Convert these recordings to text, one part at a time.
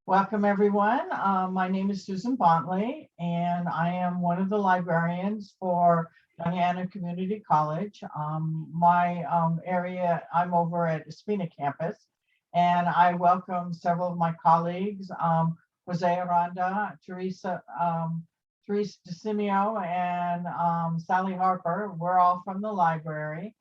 Welcome, everyone. My name is Susan Bontly, and I am one of the librarians for Diana Community College. My area, I'm over at Espina campus, and I welcome several of my colleagues, Jose Aranda, Teresa DeSimio, and Sally Harper. We're all from the library.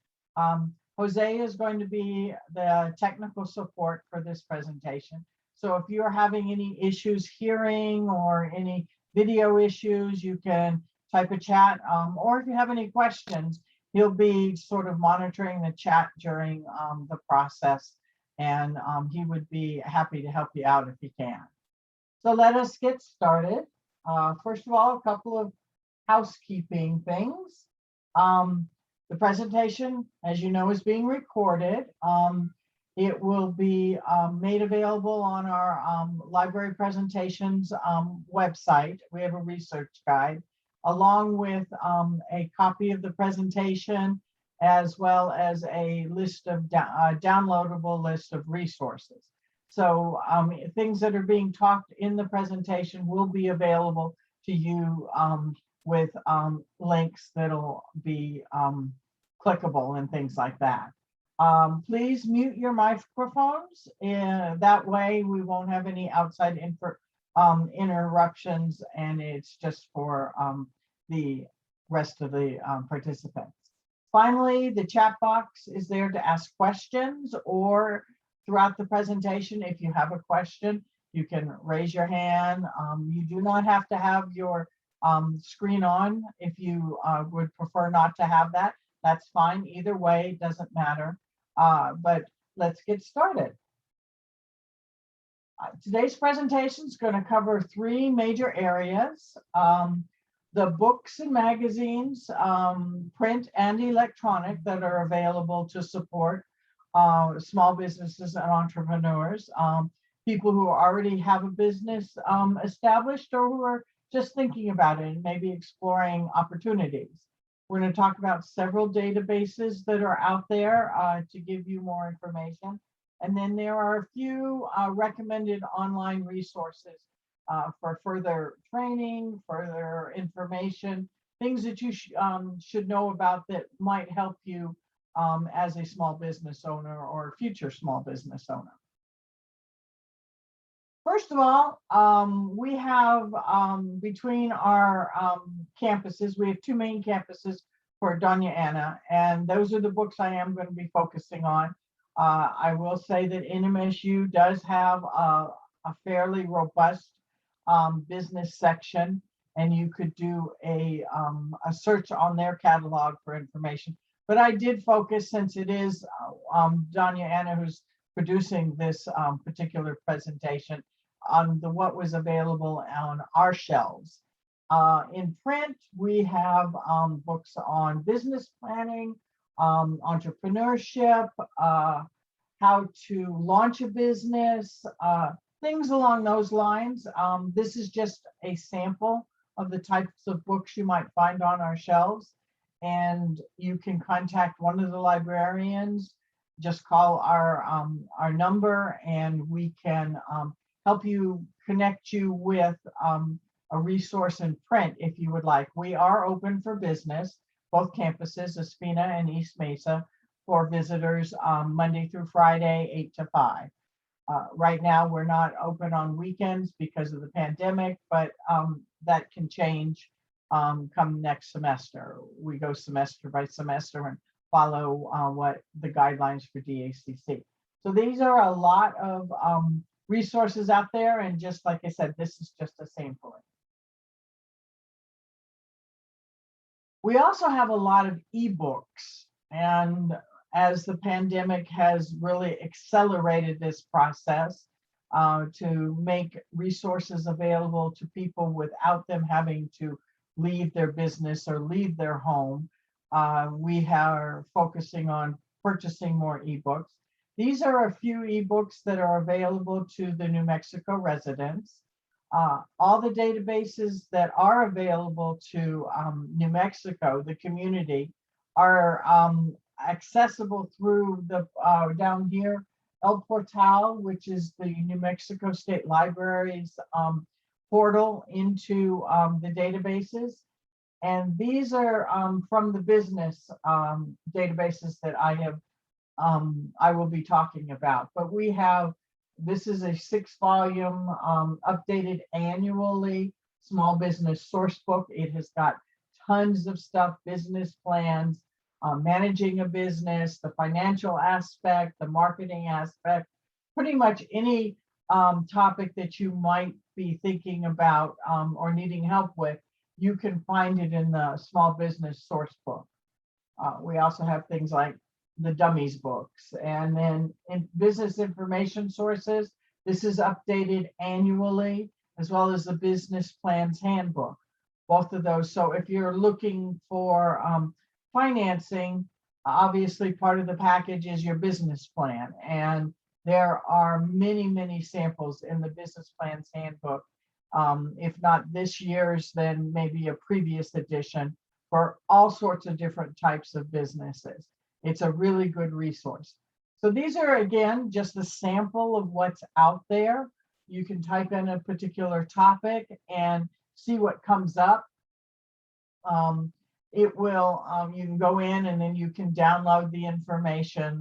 Jose is going to be the technical support for this presentation. So if you're having any issues hearing or any video issues, you can type a chat, or if you have any questions, he'll be sort of monitoring the chat during the process, and he would be happy to help you out if he can. So let us get started. First of all, a couple of housekeeping things. The presentation, as you know, is being recorded. It will be made available on our library presentations website. We have a research guide, along with a copy of the presentation, as well as a list of downloadable list of resources. So things that are being talked in the presentation will be available to you with links that'll be clickable and things like that. Please mute your microphones, and that way we won't have any outside interruptions, and it's just for the rest of the participants. Finally, the chat box is there to ask questions, or throughout the presentation, if you have a question, you can raise your hand. You do not have to have your screen on. If you would prefer not to have that, that's fine. Either way, it doesn't matter. But let's get started. Today's presentation is going to cover three major areas: the books and magazines, print and electronic, that are available to support small businesses and entrepreneurs, people who already have a business established, or who are just thinking about it and maybe exploring opportunities. We're going to talk about several databases that are out there to give you more information. And then there are a few recommended online resources for further training, further information, things that you should know about that might help you as a small business owner or future small business owner. First of all, we have between our campuses, we have two main campuses for Doña Ana, and those are the books I am going to be focusing on. I will say that NMSU does have a fairly robust business section, and you could do a search on their catalog for information. But I did focus, since it is Doña Ana who's producing this particular presentation, on what was available on our shelves. In print, we have books on business planning, entrepreneurship, how to launch a business, things along those lines. This is just a sample of the types of books you might find on our shelves, and you can contact one of the librarians. Just call our number, and we can help you, connect you with a resource in print if you would like. We are open for business, both campuses, Espina and East Mesa, for visitors Monday through Friday, 8 to 5. Right now, we're not open on weekends because of the pandemic, but that can change come next semester. We go semester by semester and follow what the guidelines for DACC. So these are a lot of resources out there, and just like I said, this is just a sampling. We also have a lot of ebooks, and as the pandemic has really accelerated this process to make resources available to people without them having to leave their business or leave their home, we are focusing on purchasing more ebooks. These are a few ebooks that are available to the New Mexico residents. All the databases that are available to New Mexico, the community, are accessible through the down here El Portal, which is the New Mexico State Library's portal into the databases. And these are from the business databases that I will be talking about. But we have, this is a 6-volume updated annually small business source book. It has got tons of stuff, business plans, managing a business, the financial aspect, the marketing aspect, pretty much any topic that you might be thinking about or needing help with, you can find it in the small business source book. We also have things like the dummies books, and then in business information sources, this is updated annually, as well as the business plans handbook, both of those. So if you're looking for financing, obviously part of the package is your business plan, and there are many samples in the business plans handbook, if not this year's, then maybe a previous edition, for all sorts of different types of businesses. It's a really good resource. So these are, again, just a sample of what's out there. You can type in a particular topic and see what comes up. It will, you can go in and then you can download the information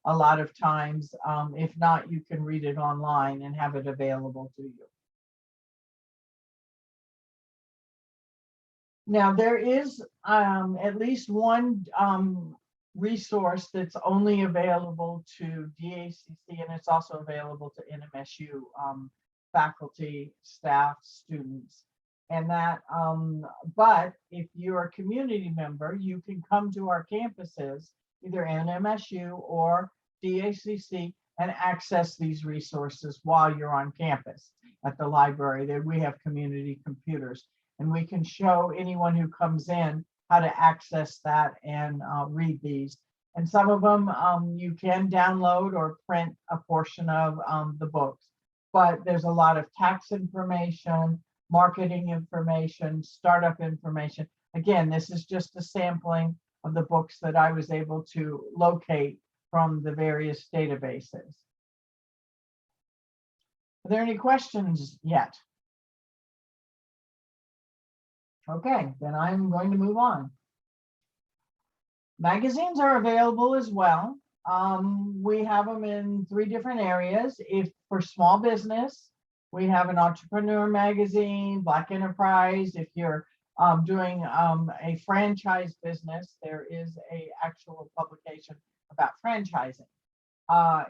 a lot of times. If not, you can read it online and have it available to you. Now, there is at least one resource that's only available to DACC, and it's also available to NMSU faculty, staff, students. And that, but if you're a community member, you can come to our campuses, either NMSU or DACC, and access these resources while you're on campus at the library. There we have community computers, and we can show anyone who comes in how to access that and read these. And some of them you can download or print a portion of the books, but there's a lot of tax information, marketing information, startup information. Again, this is just a sampling of the books that I was able to locate from the various databases. Are there any questions yet? Okay, then I'm going to move on. Magazines are available as well. We have them in 3 different areas. If for small business, we have an entrepreneur magazine, Black Enterprise. If you're doing a franchise business, there is a actual publication about franchising.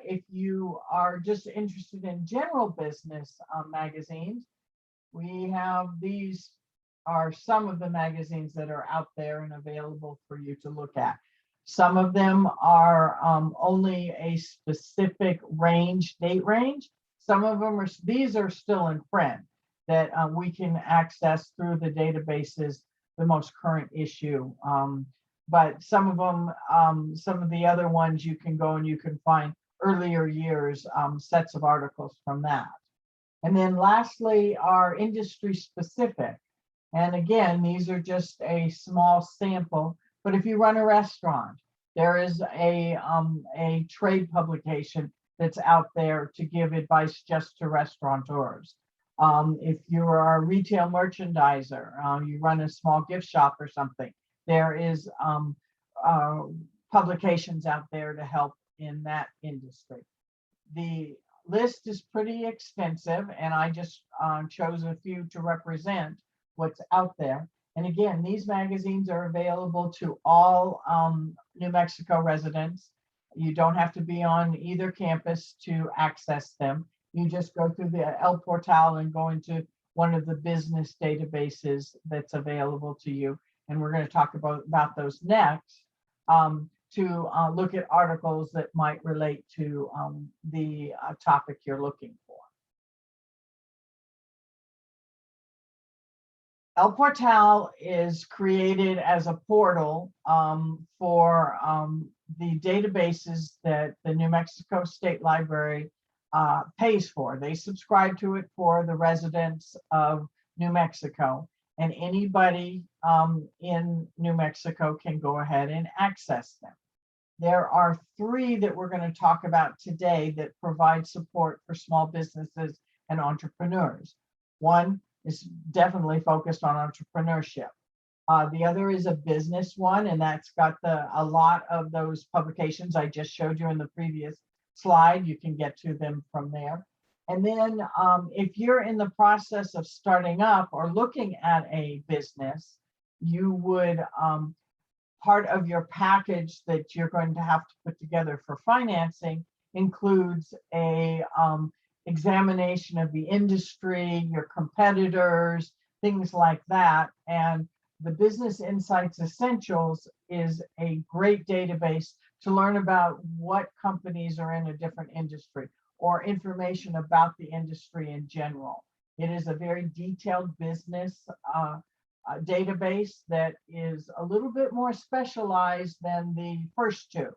If you are just interested in general business magazines, we have these are some of the magazines that are out there and available for you to look at. Some of them are only a specific range, date range. Some of them are, these are still in print that we can access through the databases, the most current issue. But some of them, some of the other ones you can go and you can find earlier years sets of articles from that. And then lastly, are industry specific. And again, these are just a small sample, but if you run a restaurant, there is a trade publication that's out there to give advice just to restaurateurs. If you are a retail merchandiser, you run a small gift shop or something, there is publications out there to help in that industry. The list is pretty extensive, and I just chose a few to represent what's out there. And again, these magazines are available to all New Mexico residents. You don't have to be on either campus to access them. You just go through the El Portal and go into one of the business databases that's available to you. And we're going to talk about those next to look at articles that might relate to the topic you're looking for. El Portal is created as a portal for the databases that the New Mexico State Library pays for. They subscribe to it for the residents of New Mexico, and anybody in New Mexico can go ahead and access them. There are 3 that we're going to talk about today that provide support for small businesses and entrepreneurs. One is definitely focused on entrepreneurship. The other is a business one, and that's got a lot of those publications I just showed you in the previous slide. You can get to them from there. And then if you're in the process of starting up or looking at a business, you would, part of your package that you're going to have to put together for financing includes a examination of the industry, your competitors, things like that. And the Business Insights Essentials is a great database to learn about what companies are in a different industry or information about the industry in general. It is a very detailed business database that is a little bit more specialized than the first 2.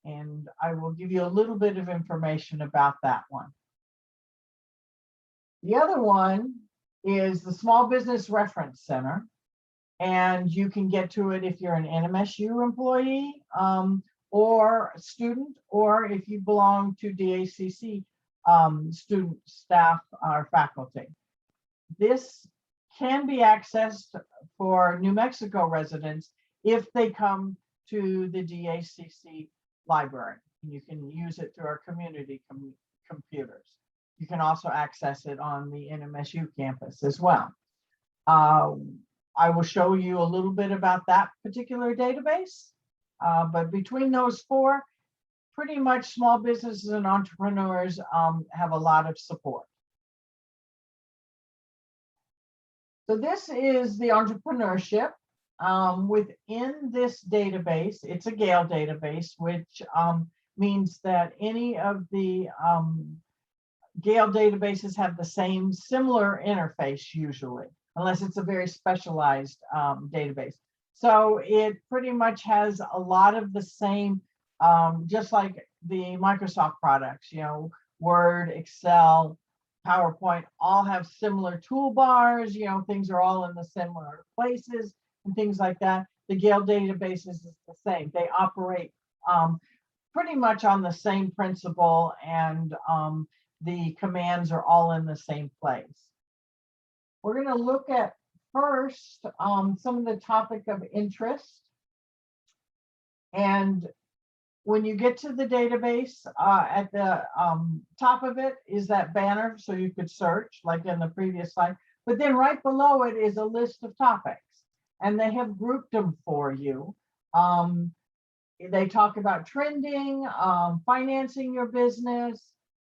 And I will give you a little bit of information about that one. The other one is the Small Business Reference Center. And you can get to it if you're an NMSU employee or student, or if you belong to DACC student, staff, or faculty. This can be accessed for New Mexico residents if they come to the DACC library. You can use it through our community computers. You can also access it on the NMSU campus as well. I will show you a little bit about that particular database, but between those 4, pretty much small businesses and entrepreneurs have a lot of support. So this is the entrepreneurship. Within this database, it's a Gale database, which means that any of the Gale databases have the same similar interface usually, unless it's a very specialized database. So it pretty much has a lot of the same, just like the Microsoft products, Word, Excel, PowerPoint, all have similar toolbars, things are all in the similar places and things like that. The Gale database is the same. They operate pretty much on the same principle, and the commands are all in the same place. We're going to look at first some of the topic of interest. And when you get to the database, at the top of it is that banner, so you could search like in the previous slide. But then right below it is a list of topics, and they have grouped them for you. They talk about trending, financing your business,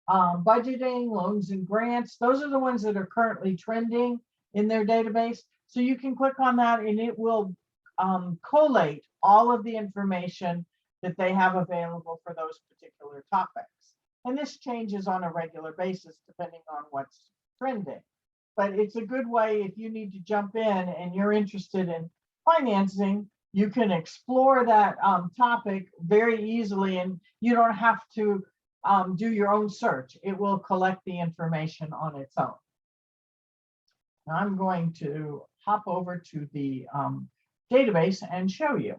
budgeting, loans and grants. Those are the ones that are currently trending in their database. So you can click on that and it will collate all of the information that they have available for those particular topics. And this changes on a regular basis depending on what's trending. But it's a good way if you need to jump in and you're interested in financing, you can explore that topic very easily, and you don't have to do your own search. It will collect the information on its own. Now I'm going to hop over to the database and show you.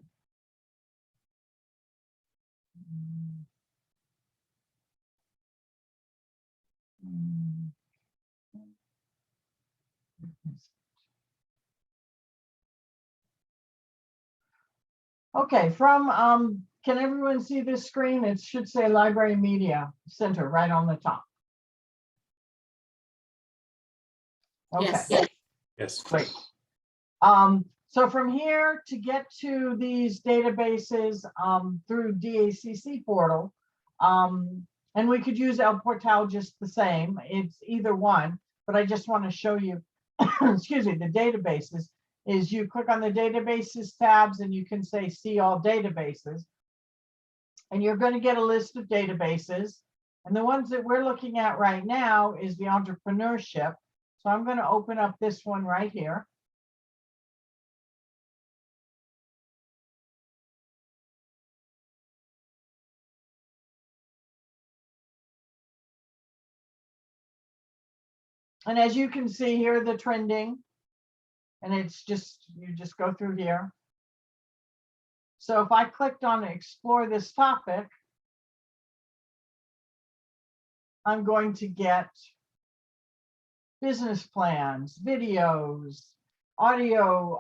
Okay, can everyone see this screen? It should say Library Media Center right on the top. Okay. Yes. Great. So from here to get to these databases through DACC portal, and we could use El Portal just the same. It's either one, but I just want to show you, excuse me, the databases. Is you click on the databases tabs and you can say see all databases. And you're going to get a list of databases. And the ones that we're looking at right now is the entrepreneurship. So I'm going to open up this one right here. And as you can see here, the trending, and it's just, you just go through here. So if I clicked on explore this topic, I'm going to get business plans, videos, audio,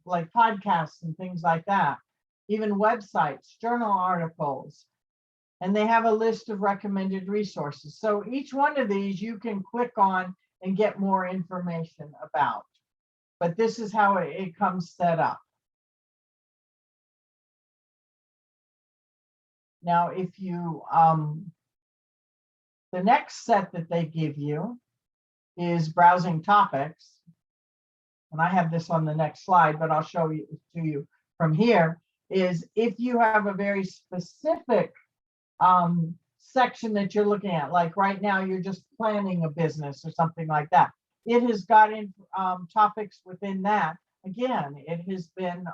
like podcasts and things like that, even websites, journal articles, and they have a list of recommended resources. So each one of these you can click on and get more information about. But this is how it comes set up. Now, if you, the next set that they give you is browsing topics. And I have this on the next slide, but I'll show you to you from here, is if you have a very specific section that you're looking at, like right now, you're just planning a business or something like that. It has got in topics within that. Again, it has been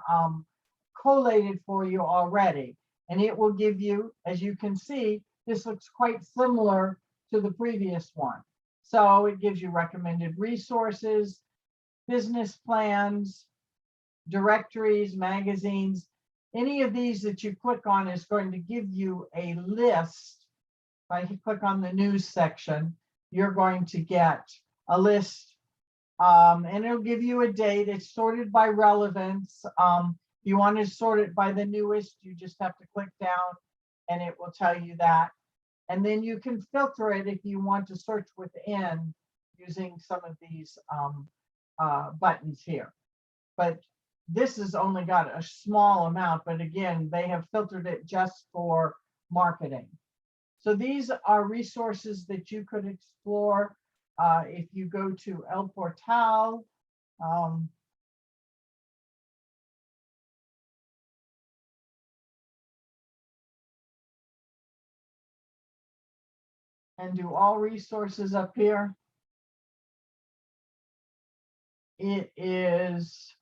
collated for you already. And it will give you, as you can see, this looks quite similar to the previous one. So it gives you recommended resources, business plans, directories, magazines. Any of these that you click on is going to give you a list. If I click on the news section, you're going to get a list, and it'll give you a date. It's sorted by relevance. If you want to sort it by the newest, you just have to click down and it will tell you that. And then you can filter it if you want to search within using some of these buttons here. But this has only got a small amount, but again, they have filtered it just for marketing. So these are resources that you could explore if you go to El Portal. And do all resources up here. It is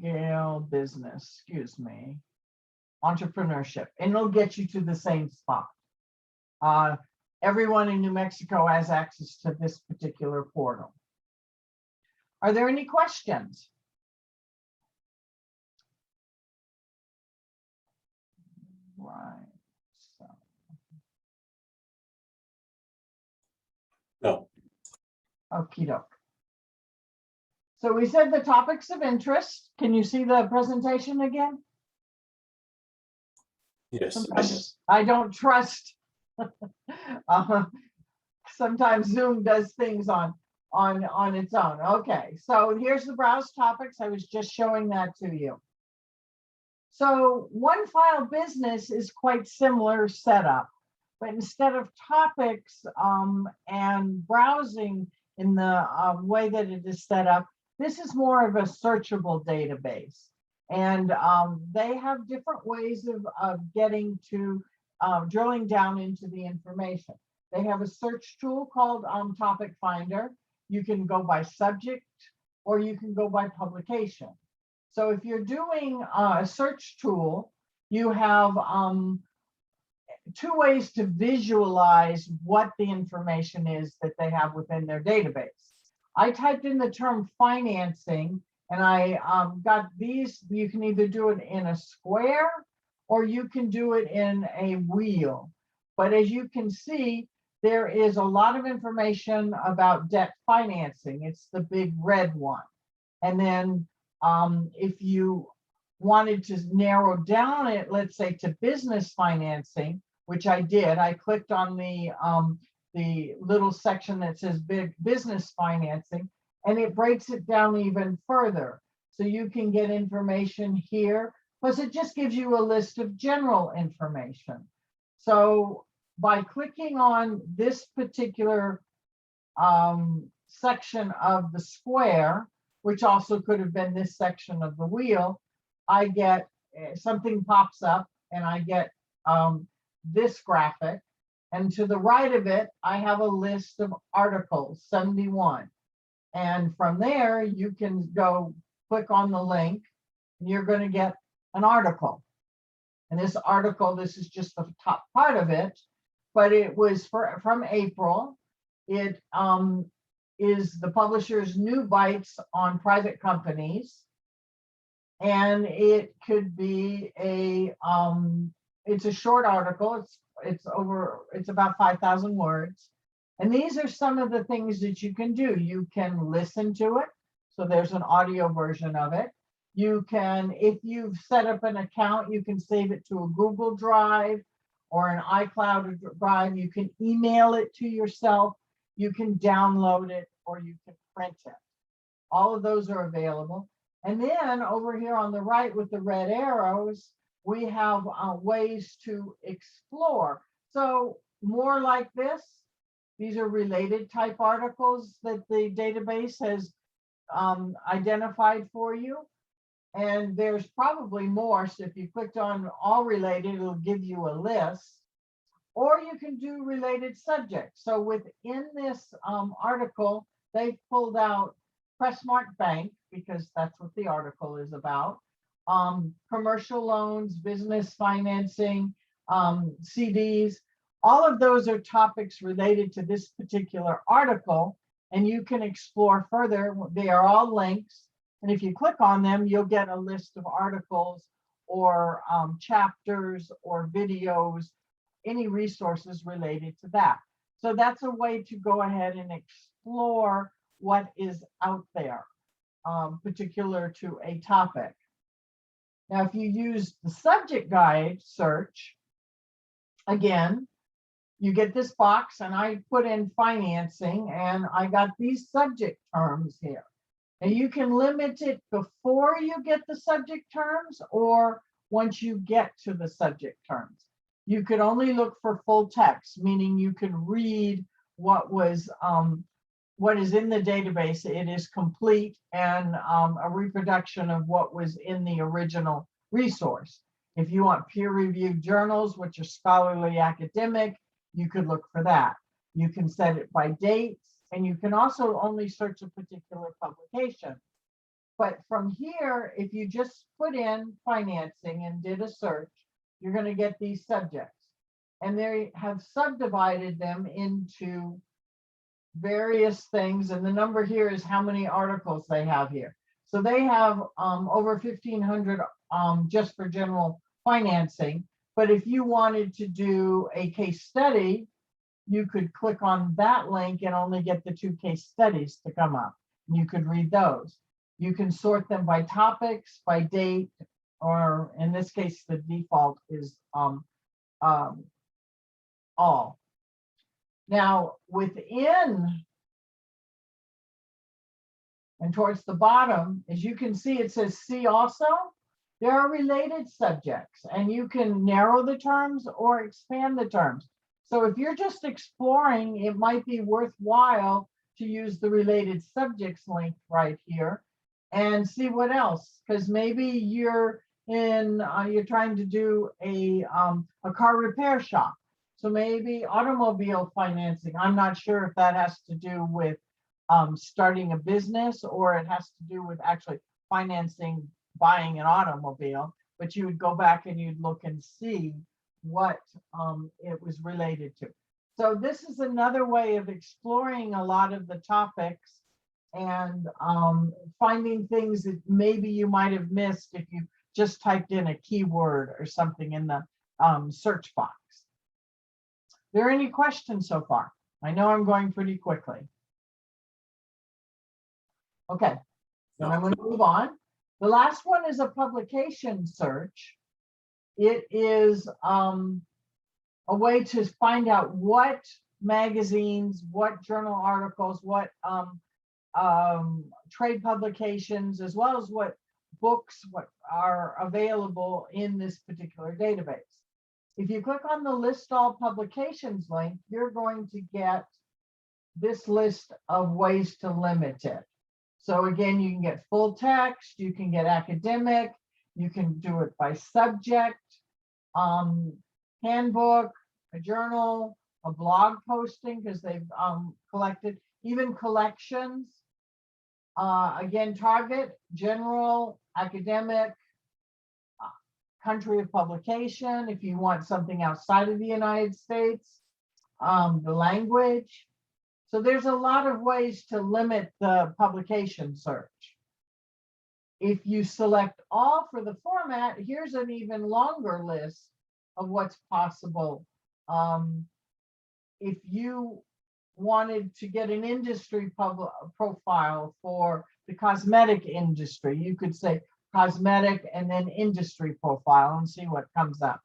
Gale Business, excuse me, entrepreneurship, and it'll get you to the same spot. Everyone in New Mexico has access to this particular portal. Are there any questions? Right. So. No. Okie doke. So we said the topics of interest. Can you see the presentation again? Yes. Sometimes I don't trust. Sometimes Zoom does things on its own. Okay, so here's the browse topics. I was just showing that to you. So one file business is quite similar setup, but instead of topics and browsing in the way that it is set up, this is more of a searchable database. And they have different ways of getting to drilling down into the information. They have a search tool called Topic Finder. You can go by subject or you can go by publication. So if you're doing a search tool, you have two ways to visualize what the information is that they have within their database. I typed in the term financing and I got these. You can either do it in a square or you can do it in a wheel. But as you can see, there is a lot of information about debt financing. It's the big red one. And then if you wanted to narrow down it, let's say to business financing, which I did, I clicked on the little section that says big business financing, and it breaks it down even further. So you can get information here, plus it just gives you a list of general information. So by clicking on this particular section of the square, which also could have been this section of the wheel, I get something pops up and I get this graphic. And to the right of it, I have a list of articles, 71. And from there, you can go click on the link and you're going to get an article. And this article, this is just the top part of it, but it was from April. It is the publisher's new bites on private companies. And it could be it's a short article. It's about 5,000 words. And these are some of the things that you can do. You can listen to it. So there's an audio version of it. You can, if you've set up an account, you can save it to a Google Drive or an iCloud Drive. You can email it to yourself. You can download it, or you can print it. All of those are available. And then over here on the right with the red arrows, we have ways to explore. So more like this, these are related type articles that the database has identified for you. And there's probably more. So if you clicked on all related, it'll give you a list. Or you can do related subjects. So within this article, they've pulled out Crestmark Bank, because that's what the article is about. Commercial loans, business financing, CDs. All of those are topics related to this particular article, and you can explore further. They are all links. And if you click on them, you'll get a list of articles or chapters or videos, any resources related to that. So that's a way to go ahead and explore what is out there, particular to a topic. Now, if you use the subject guide search, again, you get this box, and I put in financing, and I got these subject terms here. And you can limit it before you get the subject terms or once you get to the subject terms. You could only look for full text, meaning you could read what is in the database. It is complete and a reproduction of what was in the original resource. If you want peer-reviewed journals, which are scholarly academic, you could look for that. You can set it by dates, and you can also only search a particular publication. But from here, if you just put in financing and did a search, you're going to get these subjects. And they have subdivided them into various things. And the number here is how many articles they have here. So they have over 1,500 just for general financing. But if you wanted to do a case study, you could click on that link and only get the 2 case studies to come up. And you could read those. You can sort them by topics, by date, or in this case, the default is all. Now, within and towards the bottom, as you can see, it says see also. There are related subjects, and you can narrow the terms or expand the terms. So if you're just exploring, it might be worthwhile to use the related subjects link right here and see what else, because maybe you're trying to do a car repair shop. So maybe automobile financing. I'm not sure if that has to do with starting a business or it has to do with actually financing buying an automobile, but you would go back and you'd look and see what it was related to. So this is another way of exploring a lot of the topics and finding things that maybe you might have missed if you just typed in a keyword or something in the search box. Are there any questions so far? I know I'm going pretty quickly. Okay, then I'm going to move on. The last one is a publication search. It is a way to find out what magazines, what journal articles, what trade publications, as well as what books are available in this particular database. If you click on the list all publications link, you're going to get this list of ways to limit it. So again, you can get full text, you can get academic, you can do it by subject, handbook, a journal, a blog posting, because they've collected, even collections. Again, target, general, academic, country of publication, if you want something outside of the United States, the language. So there's a lot of ways to limit the publication search. If you select all for the format, here's an even longer list of what's possible. If you wanted to get an industry profile for the cosmetic industry, you could say cosmetic and then industry profile and see what comes up.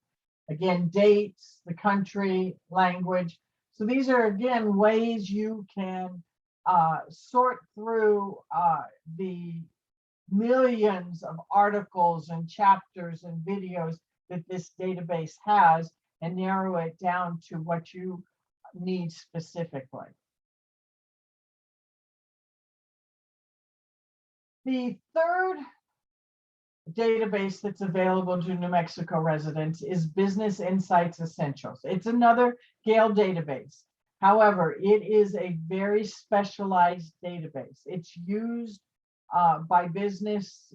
Again, dates, the country, language. So these are, again, ways you can sort through the millions of articles and chapters and videos that this database has and narrow it down to what you need specifically. The third database that's available to New Mexico residents is Business Insights Essentials. It's another Gale database. However, it is a very specialized database. It's used by businesses,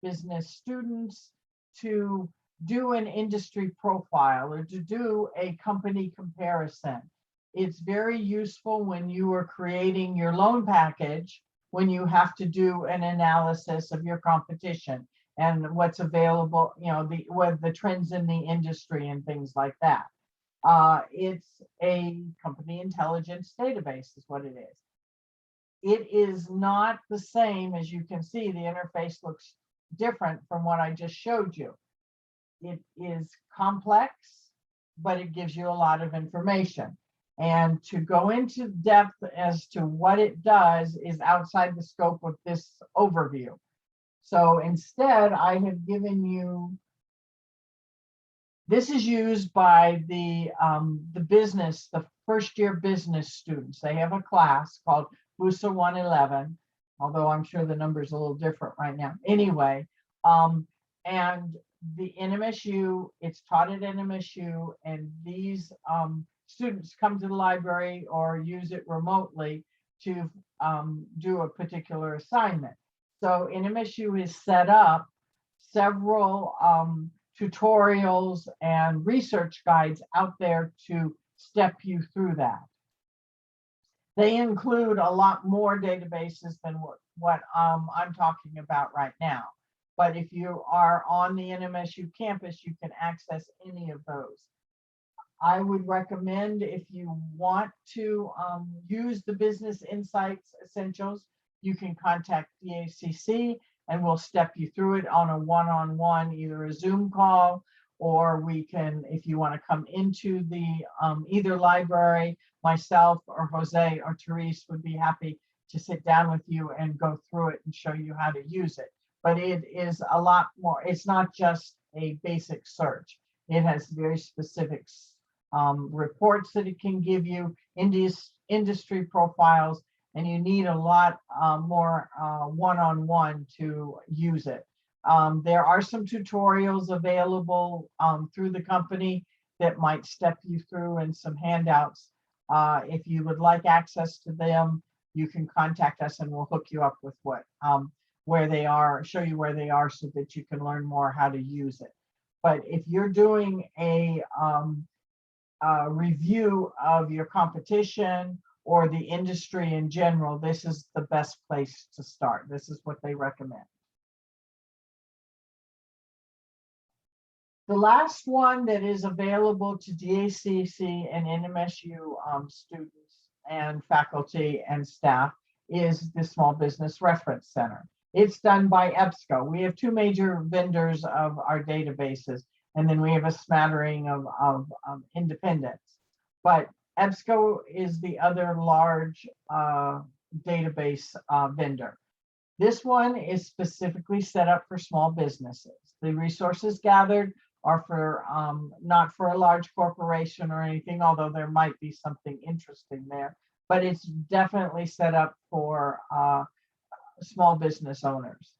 business students to do an industry profile or to do a company comparison. It's very useful when you are creating your loan package, when you have to do an analysis of your competition and what's available, you know, what the trends in the industry and things like that. It's a company intelligence database is what it is. It is not the same. As you can see, the interface looks different from what I just showed you. It is complex, but it gives you a lot of information. And to go into depth as to what it does is outside the scope of this overview. So instead, I have given you, this is used by the first year business students. They have a class called BUSA 111, although I'm sure the number is a little different right now. Anyway, and the NMSU, it's taught at NMSU, and these students come to the library or use it remotely to do a particular assignment. So NMSU has set up several tutorials and research guides out there to step you through that. They include a lot more databases than what I'm talking about right now. But if you are on the NMSU campus, you can access any of those. I would recommend, if you want to use the Business Insights Essentials, you can contact DACC and we'll step you through it on a one-on-one, either a Zoom call, or we can, if you want to come into the either library, myself or Jose or Therese would be happy to sit down with you and go through it and show you how to use it. But it is a lot more. It's not just a basic search. It has very specific reports that it can give you, industry profiles, and you need a lot more one-on-one to use it. There are some tutorials available through the company that might step you through, and some handouts. If you would like access to them, you can contact us and we'll hook you up with where they are, show you where they are so that you can learn more how to use it. But if you're doing a review of your competition or the industry in general, this is the best place to start. This is what they recommend. The last one that is available to DACC and NMSU students and faculty and staff is the Small Business Reference Center. It's done by EBSCO. We have two major vendors of our databases, and then we have a smattering of independents. But EBSCO is the other large database vendor. This one is specifically set up for small businesses. The resources gathered are for not for a large corporation or anything, although there might be something interesting there, but it's definitely set up for small business owners.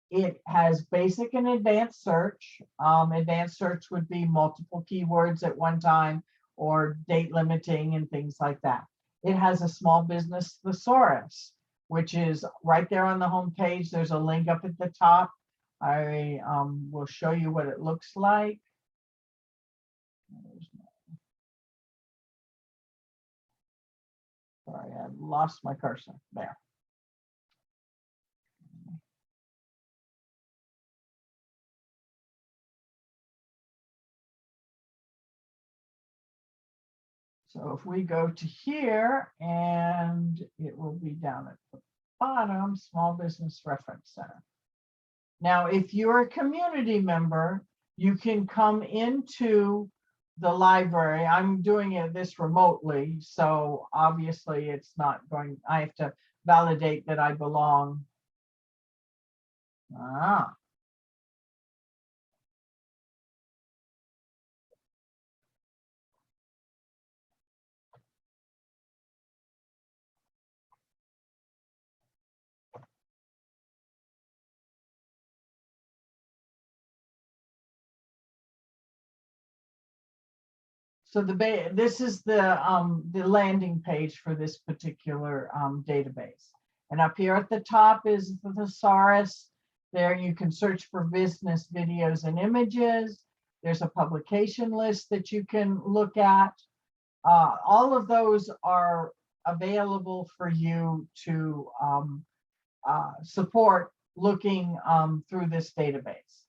It has basic and advanced search. Advanced search would be multiple keywords at one time or date limiting and things like that. It has a small business thesaurus, which is right there on the home page. There's a link up at the top. I will show you what it looks like. Sorry, I lost my cursor there. So if we go to here, and it will be down at the bottom, Small Business Reference Center. Now, if you're a community member, you can come into the library. I'm doing this remotely, so obviously it's not going, I have to validate that I belong. So this is the landing page for this particular database. And up here at the top is the thesaurus. There you can search for business videos and images. There's a publication list that you can look at. All of those are available for you to support looking through this database.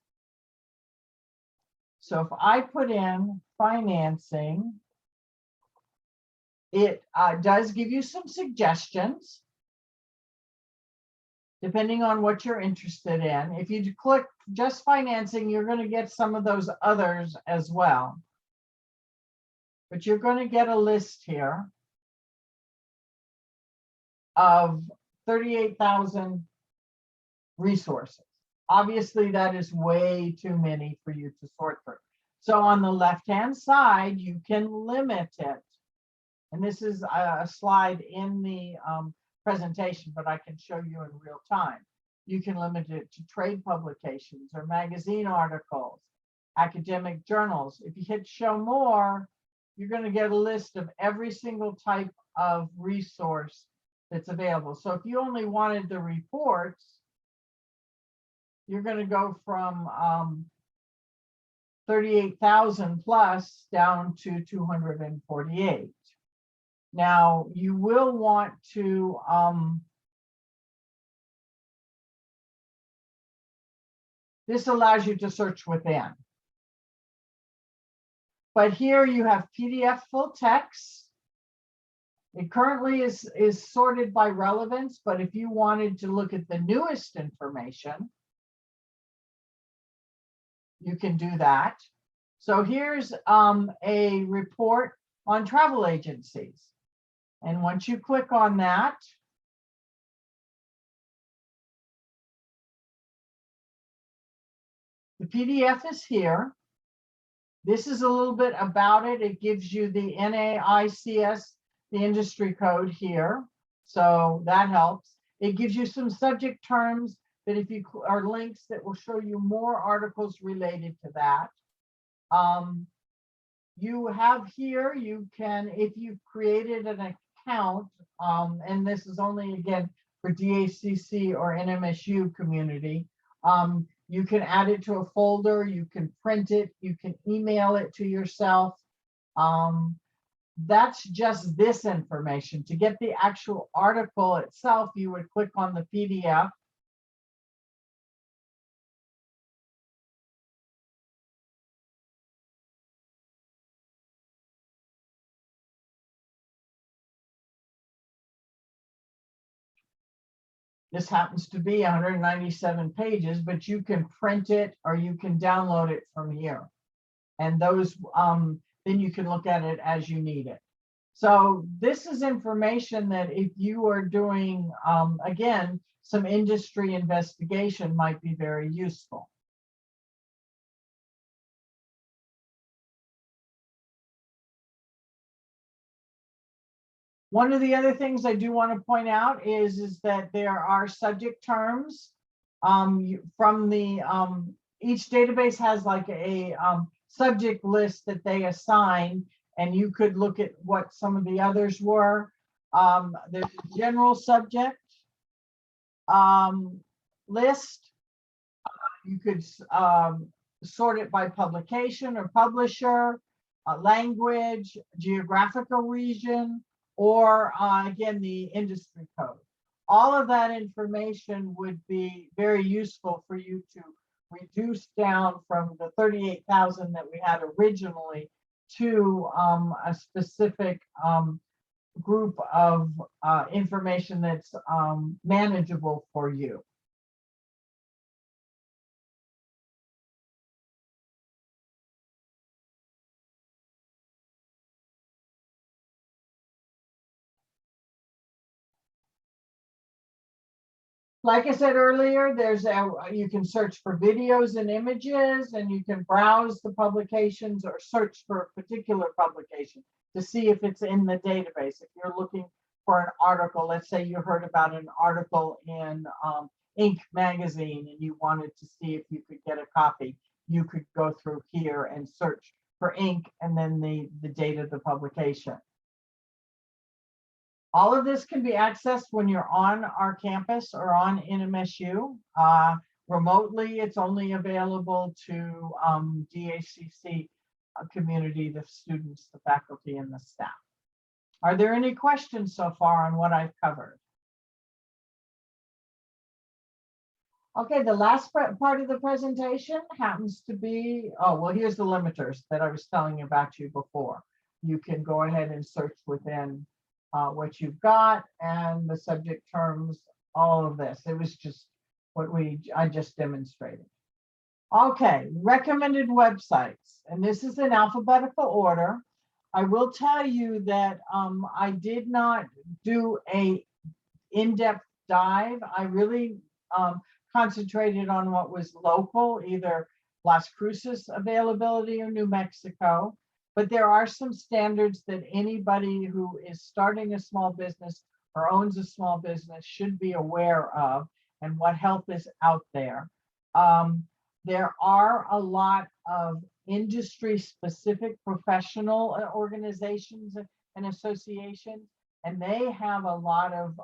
So if I put in financing, it does give you some suggestions depending on what you're interested in. If you click just financing, you're going to get some of those others as well. But you're going to get a list here of 38,000 resources. Obviously, that is way too many for you to sort through. So on the left-hand side, you can limit it. And this is a slide in the presentation, but I can show you in real time. You can limit it to trade publications or magazine articles, academic journals. If you hit show more, you're going to get a list of every single type of resource that's available. So if you only wanted the reports, you're going to go from 38,000 plus down to 248. Now, you will want to this allows you to search within. But here you have PDF full text. It currently is sorted by relevance, but if you wanted to look at the newest information, you can do that. So here's a report on travel agencies. And once you click on that, the PDF is here. This is a little bit about it. It gives you the NAICS, the industry code here. So that helps. It gives you some subject terms that if you are links that will show you more articles related to that. You have here, you can, if you've created an account, and this is only again for DACC or NMSU community, you can add it to a folder, you can print it, you can email it to yourself. That's just this information. To get the actual article itself, you would click on the PDF. This happens to be 197 pages, but you can print it or you can download it from here. And those, then you can look at it as you need it. So this is information that if you are doing, again, some industry investigation might be very useful. One of the other things I do want to point out is that there are subject terms from the, each database has like a subject list that they assign, and you could look at what some of the others were. There's a general subject list. You could sort it by publication or publisher, language, geographical region, or again, the industry code. All of that information would be very useful for you to reduce down from the 38,000 that we had originally to a specific group of information that's manageable for you. Like I said earlier, you can search for videos and images, and you can browse the publications or search for a particular publication to see if it's in the database. If you're looking for an article, let's say you heard about an article in Inc. magazine and you wanted to see if you could get a copy, you could go through here and search for Inc. and then the date of the publication. All of this can be accessed when you're on our campus or on NMSU. Remotely, it's only available to DACC community, the students, the faculty, and the staff. Are there any questions so far on what I've covered? Okay, the last part of the presentation happens to be, oh, well, here's the limiters that I was telling you about before. You can go ahead and search within what you've got and the subject terms, all of this. It was just what I just demonstrated. Okay, recommended websites, and this is in alphabetical order. I will tell you that I did not do a in-depth dive. I really concentrated on what was local, either Las Cruces availability or New Mexico. But there are some standards that anybody who is starting a small business or owns a small business should be aware of, and what help is out there. There are a lot of industry-specific professional organizations and associations, and they have a lot of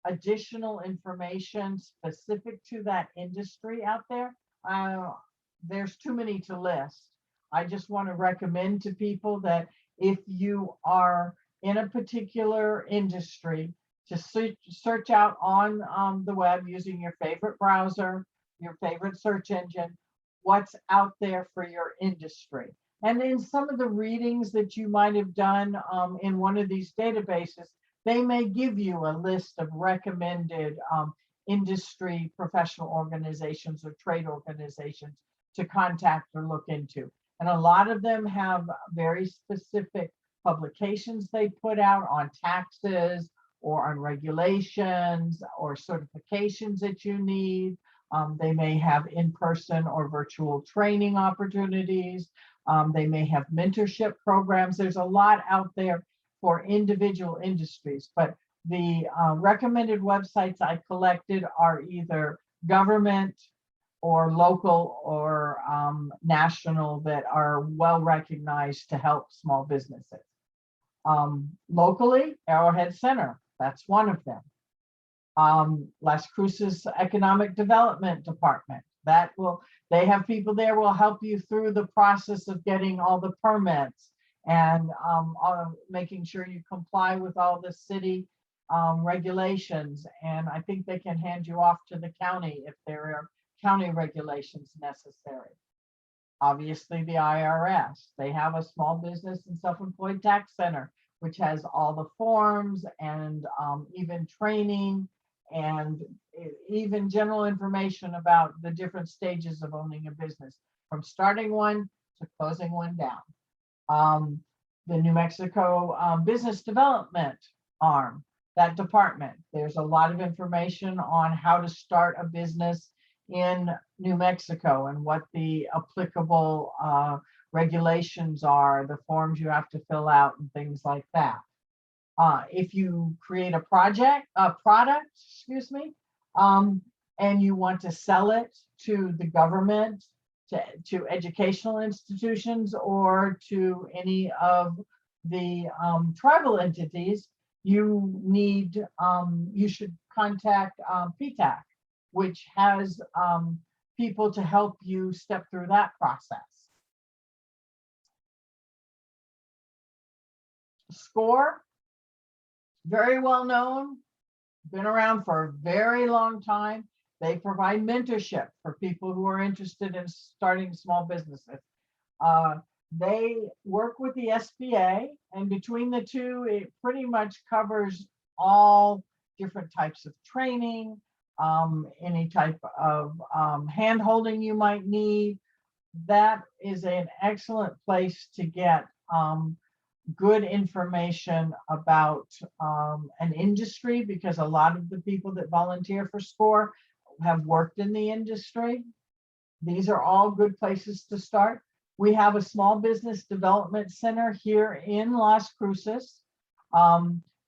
additional information specific to that industry out there. There's too many to list. I just want to recommend to people that if you are in a particular industry, to search out on the web using your favorite browser, your favorite search engine, what's out there for your industry. And in some of the readings that you might have done in one of these databases, they may give you a list of recommended industry professional organizations or trade organizations to contact or look into. And a lot of them have very specific publications they put out on taxes or on regulations or certifications that you need. They may have in-person or virtual training opportunities. They may have mentorship programs. There's a lot out there for individual industries, but the recommended websites I collected are either government or local or national that are well recognized to help small businesses. Locally, Arrowhead Center, that's one of them. Las Cruces Economic Development Department, they have people there will help you through the process of getting all the permits and making sure you comply with all the city regulations. And I think they can hand you off to the county if there are county regulations necessary. Obviously, the IRS, they have a small business and self-employed tax center, which has all the forms and even training and even general information about the different stages of owning a business, from starting one to closing one down. The New Mexico Business Development arm, that department, there's a lot of information on how to start a business in New Mexico and what the applicable regulations are, the forms you have to fill out and things like that. If you create a product, and you want to sell it to the government, to educational institutions, or to any of the tribal entities, you should contact PTAC, which has people to help you step through that process. SCORE, very well known, been around for a very long time. They provide mentorship for people who are interested in starting small businesses. Uh, they work with the SBA, and between the two, it pretty much covers all different types of training, any type of hand holding you might need. That is an excellent place to get good information about an industry, because a lot of the people that volunteer for SCORE have worked in the industry. These are all good places to start. We have a small business development center here in Las Cruces.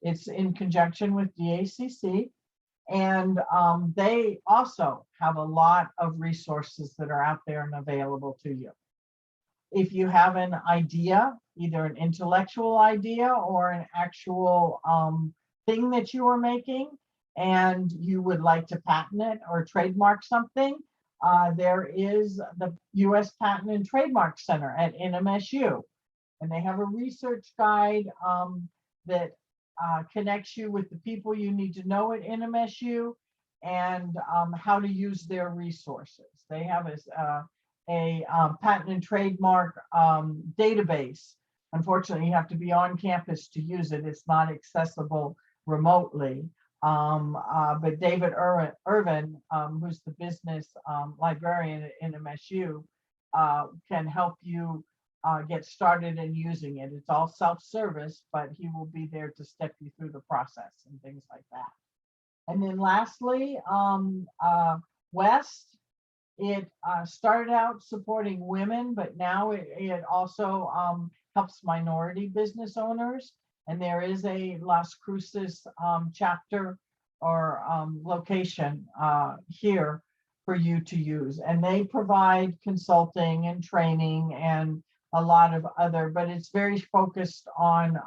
It's in conjunction with DACC, and they also have a lot of resources that are out there and available to you. If you have an idea, either an intellectual idea or an actual thing that you are making, and you would like to patent it or trademark something, there is the U.S. Patent and Trademark Center at NMSU. And they have a research guide that connects you with the people you need to know at NMSU and how to use their resources. They have a patent and trademark database. Unfortunately, you have to be on campus to use it. It's not accessible remotely. But David Irvin, who's the business librarian at NMSU, can help you get started in using it. It's all self-service, but he will be there to step you through the process and things like that. And then lastly, West, it started out supporting women, but now it also helps minority business owners. And there is a Las Cruces chapter or location here for you to use. And they provide consulting and training and a lot of other, but it's very focused on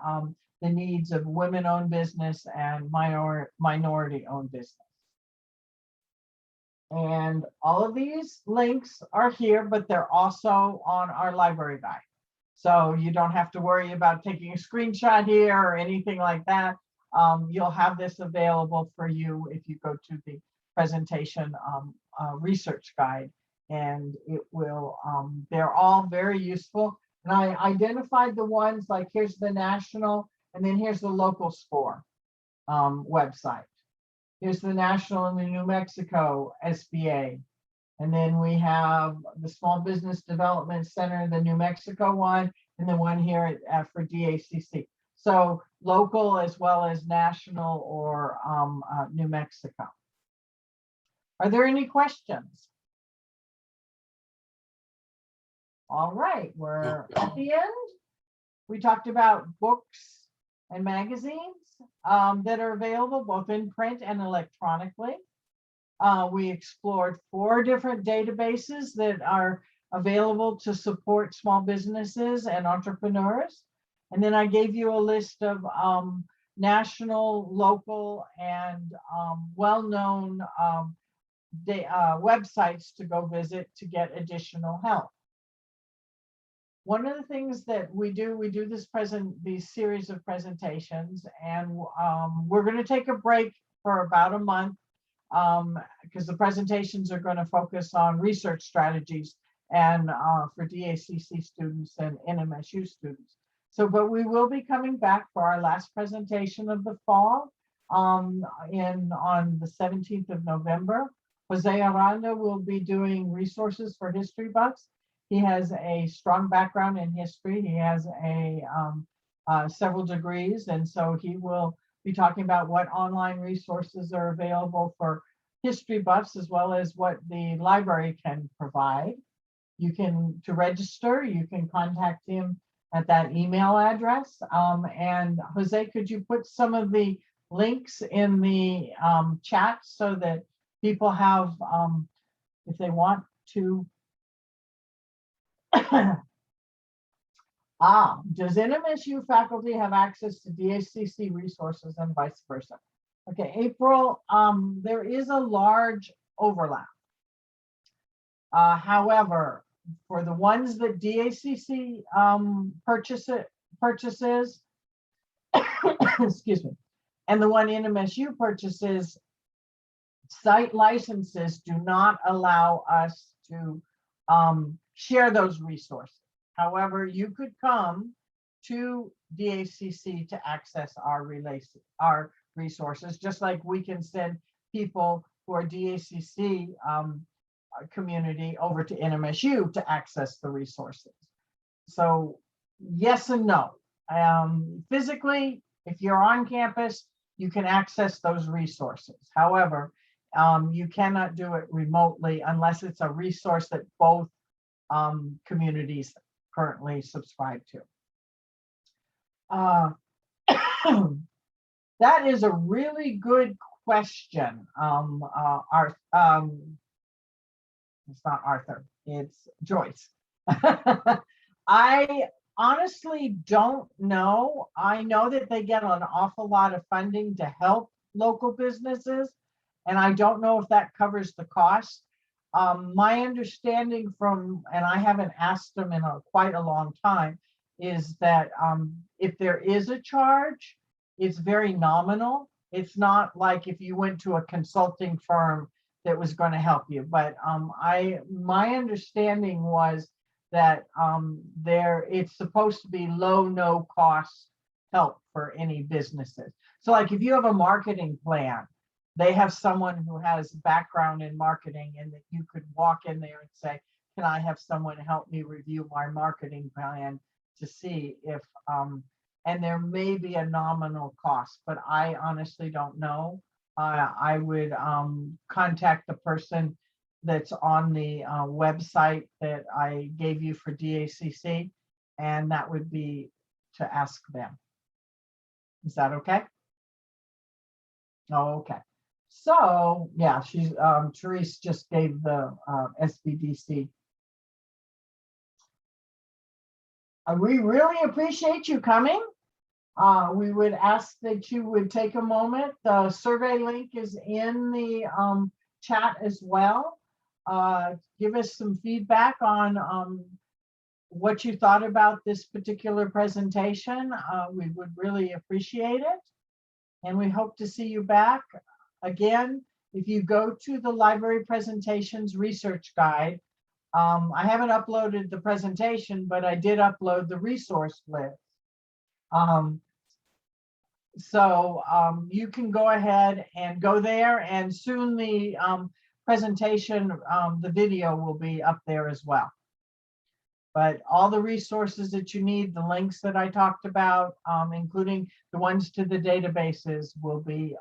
the needs of women-owned business and minority-owned business. And all of these links are here, but they're also on our library guide. So you don't have to worry about taking a screenshot here or anything like that. You'll have this available for you if you go to the presentation research guide, and it will, they're all very useful. And I identified the ones like, here's the national, and then here's the local SCORE website. Here's the national and the New Mexico SBA. And then we have the Small Business Development Center, the New Mexico one, and the one here for DACC. So local as well as national or New Mexico. Are there any questions? All right, we're at the end. We talked about books and magazines that are available both in print and electronically. We explored 4 different databases that are available to support small businesses and entrepreneurs. And then I gave you a list of national, local, and well-known websites to go visit to get additional help. One of the things that we do these series of presentations, and we're going to take a break for about a month because the presentations are going to focus on research strategies and for DACC students and NMSU students. So, but we will be coming back for our last presentation of the fall on the 17th of November. Jose Aranda will be doing resources for history buffs. He has a strong background in history. He has several degrees, and so he will be talking about what online resources are available for history buffs, as well as what the library can provide. To register, you can contact him at that email address. And Jose, could you put some of the links in the chat so that people have, if they want to. Does NMSU faculty have access to DACC resources and vice versa? Okay, April, there is a large overlap. However, for the ones that DACC purchases, excuse me, And the one NMSU purchases, site licenses do not allow us to share those resources. However, you could come to DACC to access our resources, just like we can send people who are DACC community over to NMSU to access the resources. So yes and no. Physically, if you're on campus, you can access those resources. However, you cannot do it remotely unless it's a resource that both communities currently subscribe to. That is a really good question. It's not Arthur, it's Joyce. I honestly don't know. I know that they get an awful lot of funding to help local businesses, and I don't know if that covers the cost. My understanding from, and I haven't asked them in quite a long time, is that if there is a charge, it's very nominal. It's not like if you went to a consulting firm that was going to help you. But my understanding was that it's supposed to be low, no cost help for any businesses. So like if you have a marketing plan, they have someone who has background in marketing, and that you could walk in there and say, can I have someone help me review my marketing plan to see if, and there may be a nominal cost, but I honestly don't know. I would contact the person that's on the website that I gave you for DACC, and that would be to ask them. Is that okay? Oh, okay. So yeah, she's Therese just gave the SBDC. We really appreciate you coming. We would ask that you would take a moment. The survey link is in the chat as well. Give us some feedback on what you thought about this particular presentation. We would really appreciate it. And we hope to see you back. Again, if you go to the library presentations research guide, I haven't uploaded the presentation, but I did upload the resource list. So you can go ahead and go there, and soon the presentation, the video will be up there as well. But all the resources that you need, the links that I talked about, including the ones to the databases, will be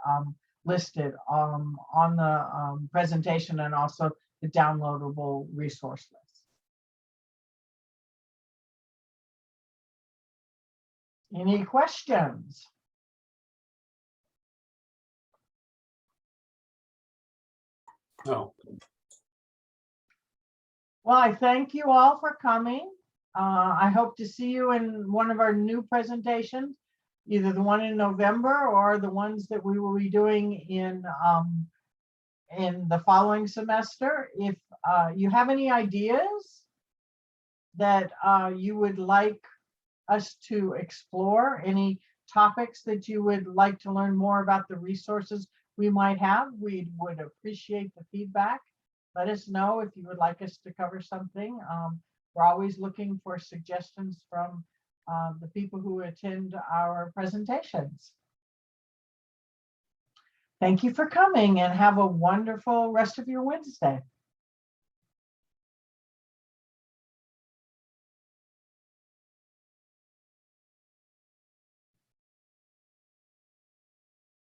listed on the presentation, and also the downloadable resource list. Any questions? No. Well, I thank you all for coming. I hope to see you in one of our new presentations, either the one in November or the ones that we will be doing in the following semester. If you have any ideas that you would like us to explore, any topics that you would like to learn more about the resources we might have, we would appreciate the feedback. Let us know if you would like us to cover something. We're always looking for suggestions from the people who attend our presentations. Thank you for coming, and have a wonderful rest of your Wednesday.